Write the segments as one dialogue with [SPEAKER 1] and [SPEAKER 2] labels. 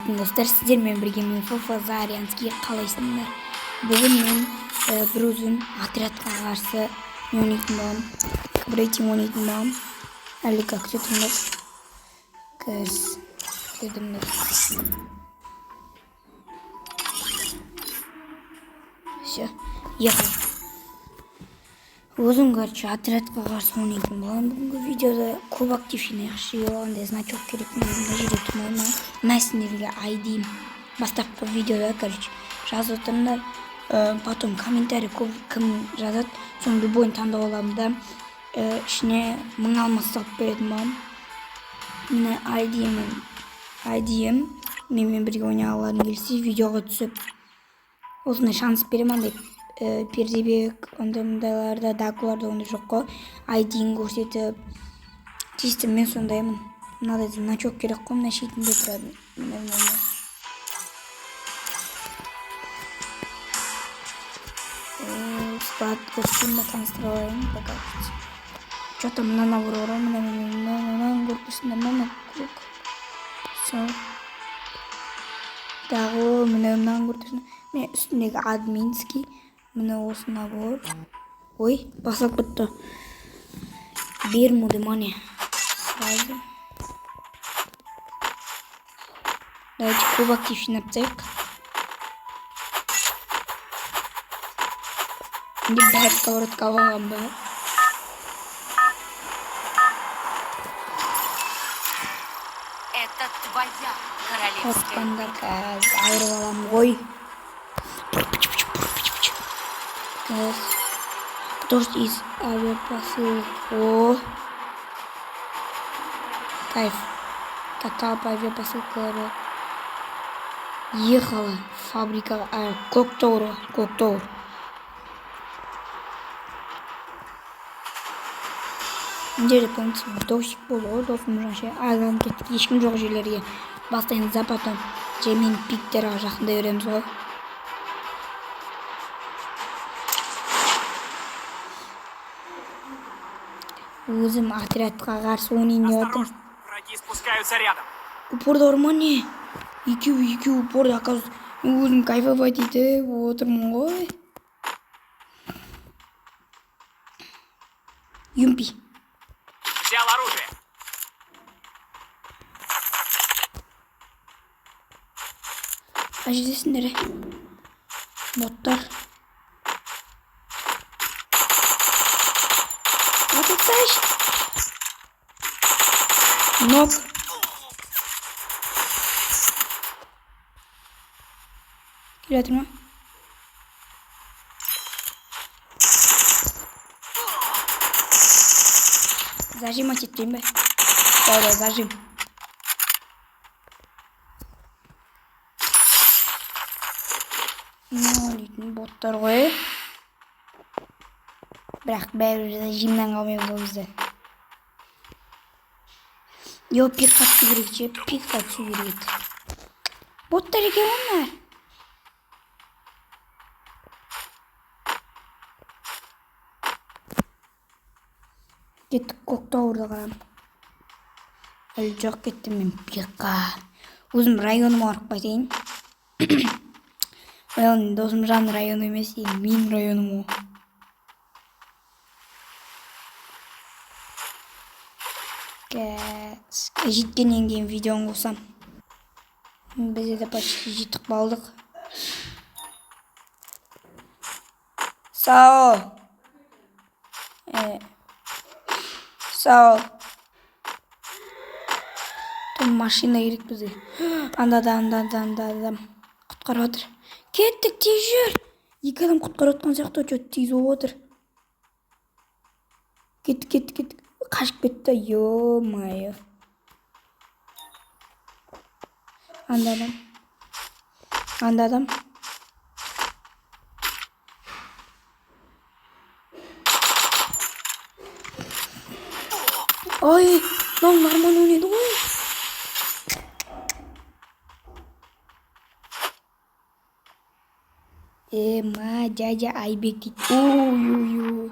[SPEAKER 1] құрметтің достар, сіздермен бірге мен Фафазарианский қалайсыңдар. Бүгін мен бір өзім отрядқа қарсы ойнайтын боламын. Рейтинг ойнайтын боламын. Әлі как сөйтіңдер. Все, ехал. Өзім короче отрядқа қарсы ойнайтын боламын. Бүгінгі видеода көп актившіне yaxshi болғанда значок керек. Мен жүретін ойнаймын. Мына сендерге айдеймін. Бастапқы видеода короче жазып отырыңдар. Потом комментарий кім жазады, соның любойын таңдап аламын да ішіне 1000 алмас салып беретін боламын. Міне айдеймін. Менімен бірге ойнағыларың келсе видеоға түсіп осындай шанс беремін деп Пердебек ондайларда дакуларда ондай жоқ қой. Айдейін көрсетіп чисто мен сондаймын. Мынадай значок керек қой, мына шетінде тұрады. Склад костюмда таныстырайын. Что-то мынаны ұры, мынаны көрпісінде мына көк. Сол. Дағы мынаны көрпісінде. Мен үстіндегі админский. Мына осы набор. Ой, басылып бітті. Бермуды мане. Сразу. Давайте көп актившін аптайық. Енді бәр қауыртқа болған ба.
[SPEAKER 2] Это твоя королевская.
[SPEAKER 1] Қорққанда кәз айырып алам ғой. Кто ж из авиапосылок? О! Кайф. Катал по авиапосылкалары. Ехала фабрика Коктаур. Мендері помните, досик болды ғой, досым жаңше айған кеттік, ешкім жоқ жерлерге бастайын запатом жемен пиктерға жақындай береміз ғой. Өзім отрядқа қарсы ойнайын деп жатырмын.
[SPEAKER 2] Враги спускаются рядом.
[SPEAKER 1] Упорда ұрман не? Екеу упорда, оказывается, мен өзім кайфовать етіп отырмын ғой. Юмпи.
[SPEAKER 2] Взял оружие.
[SPEAKER 1] Қажетесіңдер, боттар. Атылсаш. Нок. Келе жатыр ма? Зажимать етпейін бе? Да, зажим. Дейтін боттар ғой. Бірақ бәрі зажимнан қалмай бұл бізде. Йо, пикқа түсу керек же, пикқа түсу керек. Боттар екен онлар. Кеттік Коктаурды қарам. Әлі жоқ кеттім мен пикқа. Өзім районым арып қайтайын. Досым жан район емес, мен районым о. Жеткеннен кейін видеоны қосам. Бізде де почти жетіп қалдық. Сау. Том машина керек бізде. Анда. Құтқарып отыр. Кеттік, тез жүр. 2 адам құтқарып отқан сияқты өте тез отыр. Кеттік. Қашып кетті, ё-майо. Анда адам. Ой, нормально ойнайды ғой. Дядя Айбек дейді. Ой.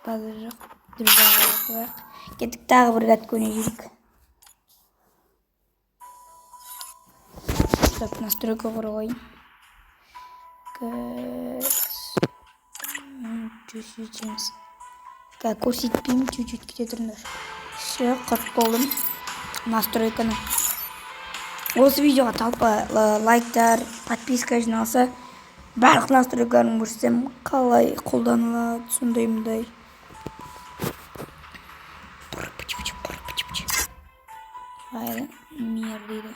[SPEAKER 1] Базар жоқ. Дүрбаға қояқ. Кеттік тағы бір гат көне жүрік. Стоп, настройка қойайын. Көрсетпеймін, чуть-чуть кете тұрыңдар. Все, құрып болдым настройканы. Осы видеоға талпа лайктар, подписка жиналса, барлық настройкаларын көрсетсем, қалай қолданылады, сондай мындай. Hayır, neredeydi?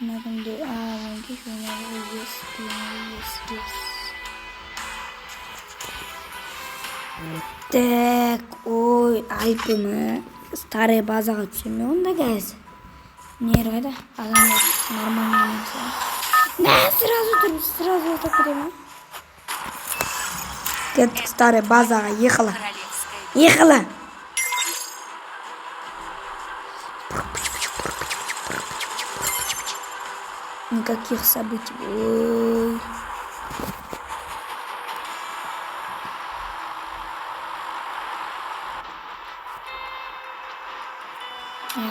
[SPEAKER 1] Nereden diyor? Önce şunları yes. Так, ой, айпыны. Старая базаға түсемей онда газ. Нервада? Адамдар нормально емес. На, сразу атаку дема. Кеттік старая базаға, ехала. Никаких событий. Ой.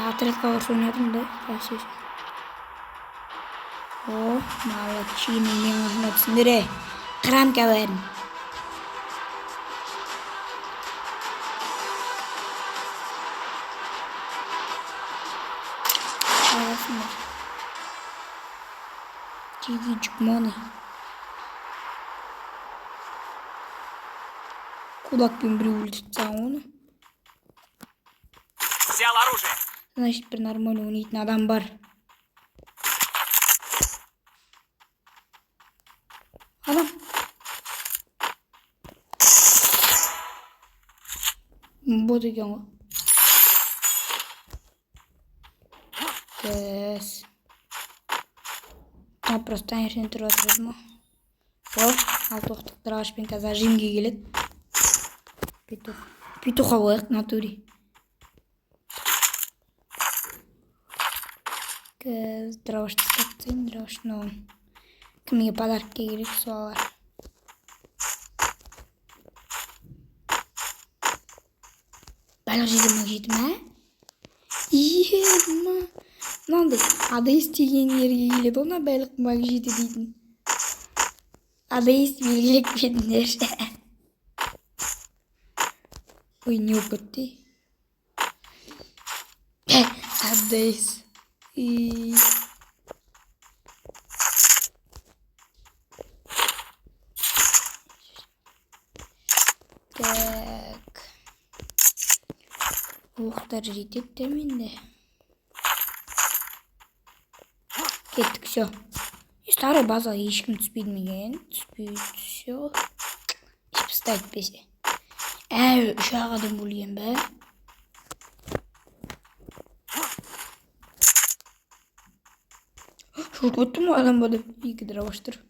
[SPEAKER 1] Отрядка ойнадым да. О, молодчина, мен түсіндіре. Қырам кәуәрін. Чиги чукмоны. Кулакпен біреу өлтіртсе оны.
[SPEAKER 2] Взял оружие.
[SPEAKER 1] Значит, бір нормально ойнайтын адам бар. Адам. Бот екен ғой. Кәс. Просто таңертең тұрып отырмыз ма? Ол, ал тоқтық драғашпен қазір жемге келеді. Петуха қояйық, натуре. Кәз драғашты тастайын, драғашты оған. Кімге подаркке керек суалар. Бәлік жетім, ә? Ема. Мынандай адеист деген жерге келеді, ona бәлік маг жеді дейтін. Адеист белгілік бедіндер. Ой, не опытты. Адеист. Так. Оқтар жетеді де менде. Кеттік, все. Старый базаға ешкім түспейді меген. Түспейді, все. Еш пістайды бесе. Үш ағадан бөлген бә. Шылт өтті ма адам бады? Екі драғаштыр.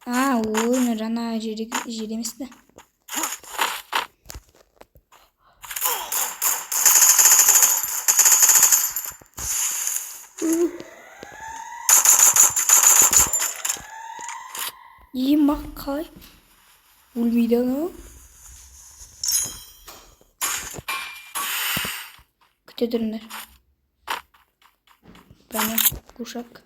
[SPEAKER 1] Ойны жана жер емес да. Емақ қалай? Өлмейді ана. Күте тұрыңдар. Бәне, кушак.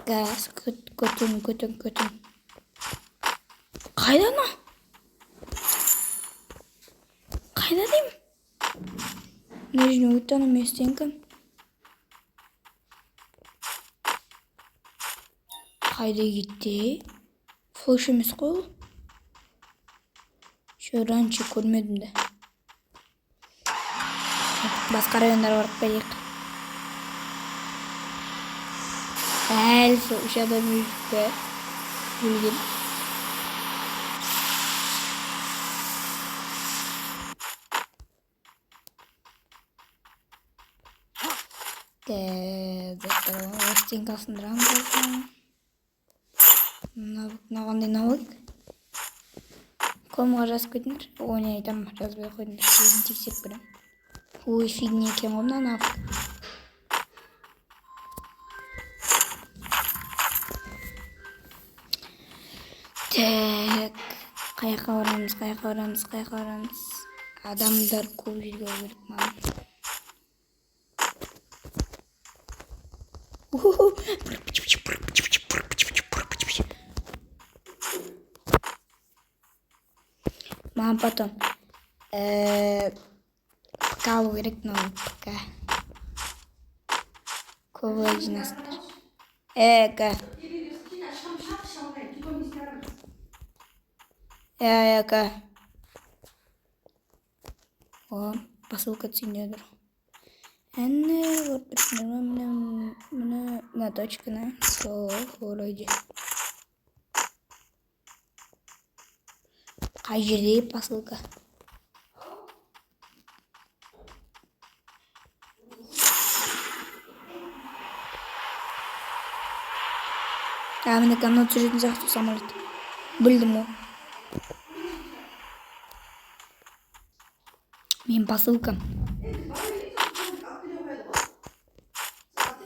[SPEAKER 1] Газ, көтін. Қайда ана? Қайда дейм? Нежіне өттіні местенкін. Қайда кетті? Флеш емес қой. Шо раньше көрмедім де. Басқа райондар барып қайдық. Әлі үш адам өліпті. Өлген. Стенкасын дырамын. Нағандай навык. Комға жазып көтіндір. Оны айтам, жазбай қойдыңдар. Өзін тексеріп көрем. Ой, фигня екен ғомна навык. Так, қаяқ Қайқа барамыз. Адамдар көп жерге керек маған. Маған потом калу керек мынау көп жинастыр. О, посылка түсіндедір. Әнне мына точканы сол оройды. Қай жерде посылка? Міне камна түсіретін сияқты самолет. Білдім о. Мен посылкам.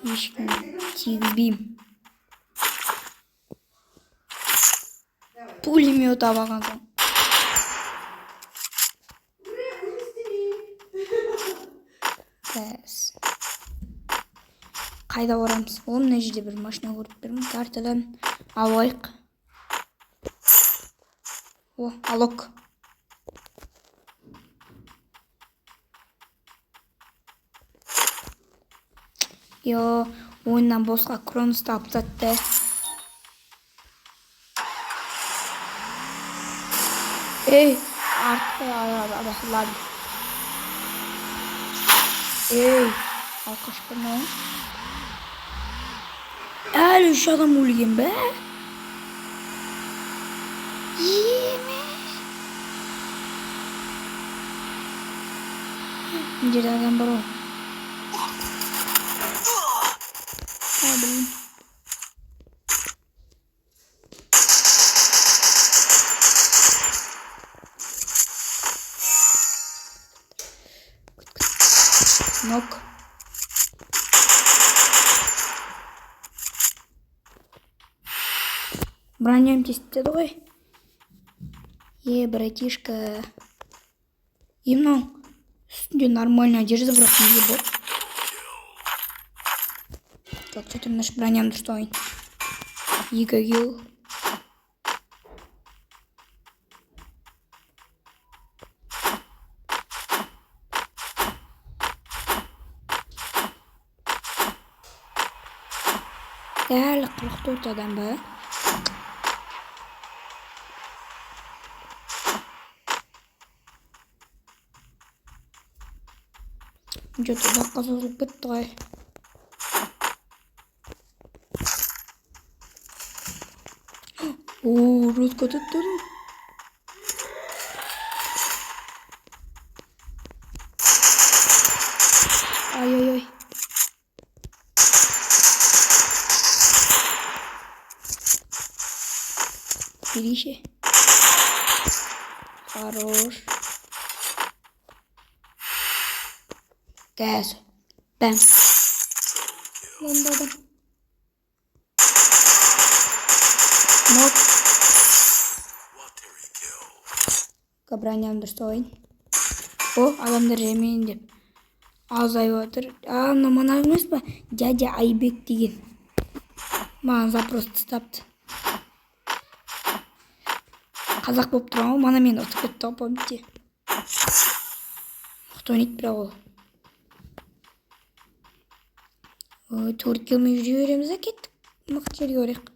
[SPEAKER 1] Ешкім тигізбейм. Пулемет алған соң. Қайда барамыз? Ол мына жерде бір машина көріп тұрмын. Картадан алайық. О, алок. Yo, oyundan bosqa Kronos tapıp zaten. Ey, artık lan. Ey, alkışlama. Әлі үш адам өлген бе? Емеш. Мына жерде адам бар ғой. Нок. Броням тестеді ғой. Братишка. Мынау үстінде нормально одежда, бірақ неге бұл? Так, что-то наш броням достоин. 2 килл. Әлі 44 адам ба? Что-то ұзаққа созылып кетті ғой. О, раскататтым. Ай-ай-ай. Берище. Хорош. Газ. Бэм. Ламбада. Нок. Броням достоин. О, адамдар жемейін деп азайып отыр. Мына манағы емес па? Дядя Айбек деген. Маған запрос тастапты. Қазақ болып тұрған ғой, мана мен ұтып кетті ғой, помните. Кто не бірақ ол. 4 киломен жүре береміз, кеттік. Мықты жерге орайық.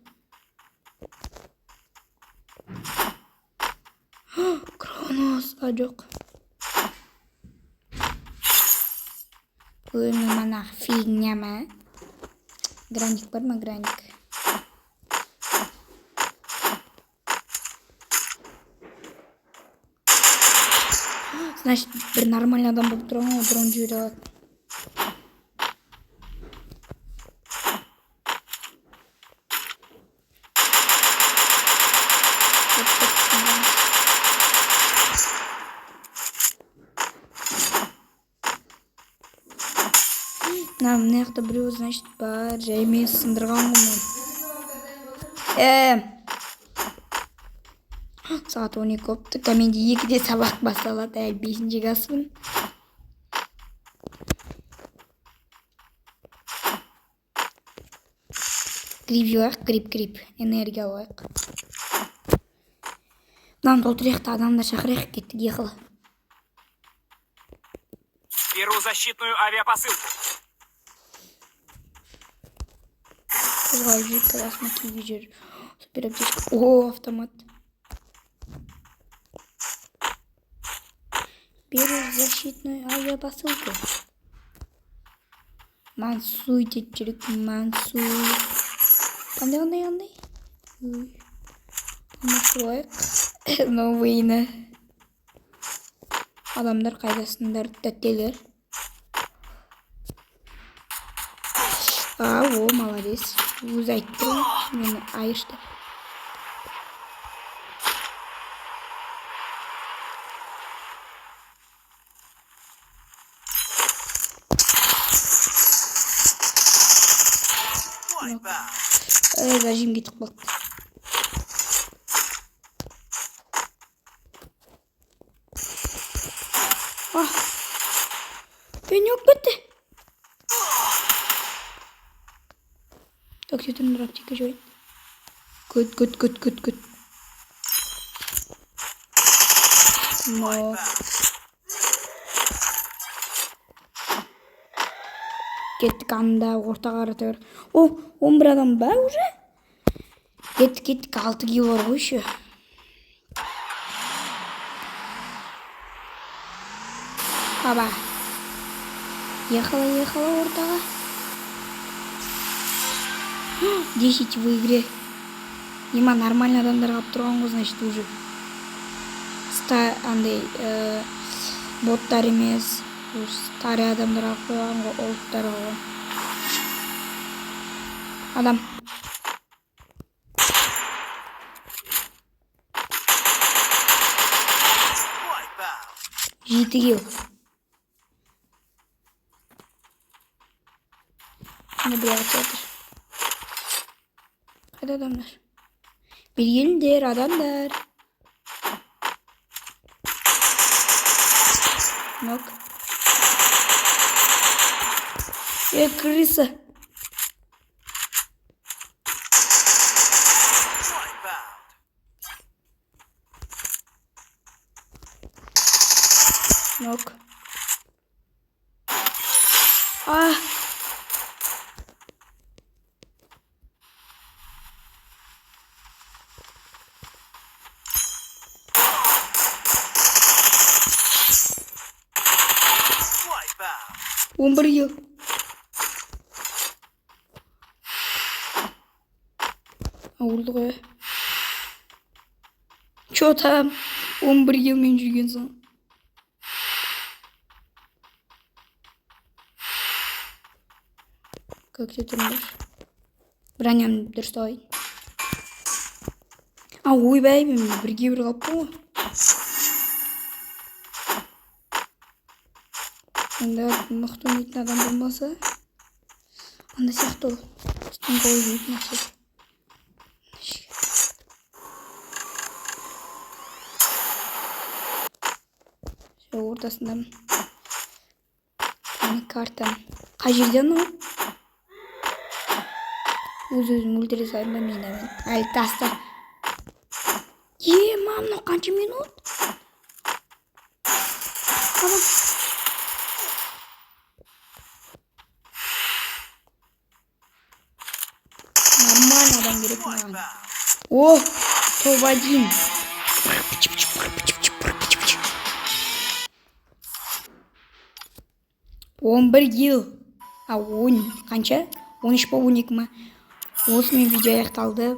[SPEAKER 1] Кронос, жоқ. Ой, мана фигня ма. Граник бар ма, граник? Значит, бір нормальный адам болып тұрған ғой, дрон жүре алады. Мына жақта біреу, значит, бар. Жаймен сындырған ғой мен. Saat 12 koptu. Kemenci 2'de sabah basalat. 5. gasmın. Grip yok. Grip. Энергия алайық. Нам толтырайық та адамдар шақырайық. Кеттік ехала.
[SPEAKER 2] Беру защитную авиапосылку.
[SPEAKER 1] Қозғалып жүр. Классно киіп жүр. Супер аптечка. О, автомат. Беру защитную авиапосылку. Мансуй деп жүрік. Мансуй. Қандай. Нашылайық. Новыйны. Адамдар қайдасындар тәттелер. О, молодец. Өз айтты. Мені айышты. Зажим кетіп қалды. Пенек кетті. Так, жетім практика жойын. Күт. Но. Кеттік анда ортаға қаратыр. О, 11 адам ба уже? Кеттік 6 кило бар ғой еще. Баба. Ехала ортаға. 10 в игре. Ема нормальный адамдар қалып тұрған ғой, значит, уже. Андай боттар емес. Старый адамдар қалып қойған ғой, олдтар ғой. Адам. Жеті кил. Ne bırakıyordur? Hadi adamlar. Bir gelindir adamlar. Yok. Крыса. Yok. Он 1 yıl. Vurdu koy. Ço tam 11 yıl men жүрген соң. Көкте тұрмыр. Бронямды дұрыстайын. Ойбай, мен бірге бір қалыппын ғой. Анда мықты ойнайтын адам болмаса, анда сияқты ол. Үстінде ойнайтын нәрсе. Ортасындамын. Картам. Қай жерден ол? Өзім өлтіре сайын ба мен әмен. Әлі таста. Мамно, қанша минут? Адам. Нормально адам керек маған. О, топ-1. 11 yıl. 10 қанша? 13 па 12 ма? Осымен видео аяқталды.